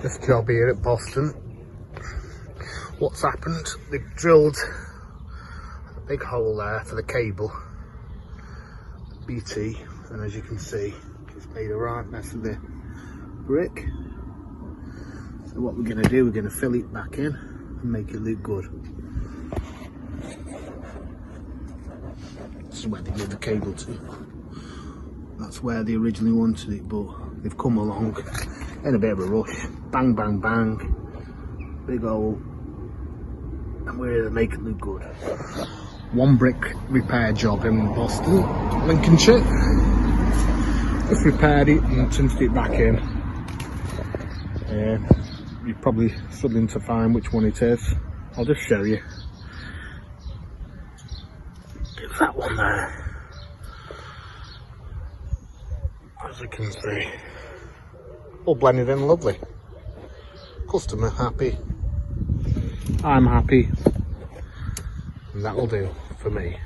This job here at Boston, what's happened, they've drilled a big hole there for the cable, BT, and as you can see, it's made a right mess of the brick. So what we're going to do, we're going to fill it back in and make it look good. This is where they gave the cable to. That's where they originally wanted it, but they've come along in a bit of a rush. Bang, bang, bang. Big hole. And we're to make it look good. One brick repair job in Boston, Lincolnshire. Just repaired it and tinsed it back in. You're probably struggling to find which one it is. I'll just show you. It's that one there. As you can see, all blended in lovely. Customer happy, I'm happy, and that'll do for me.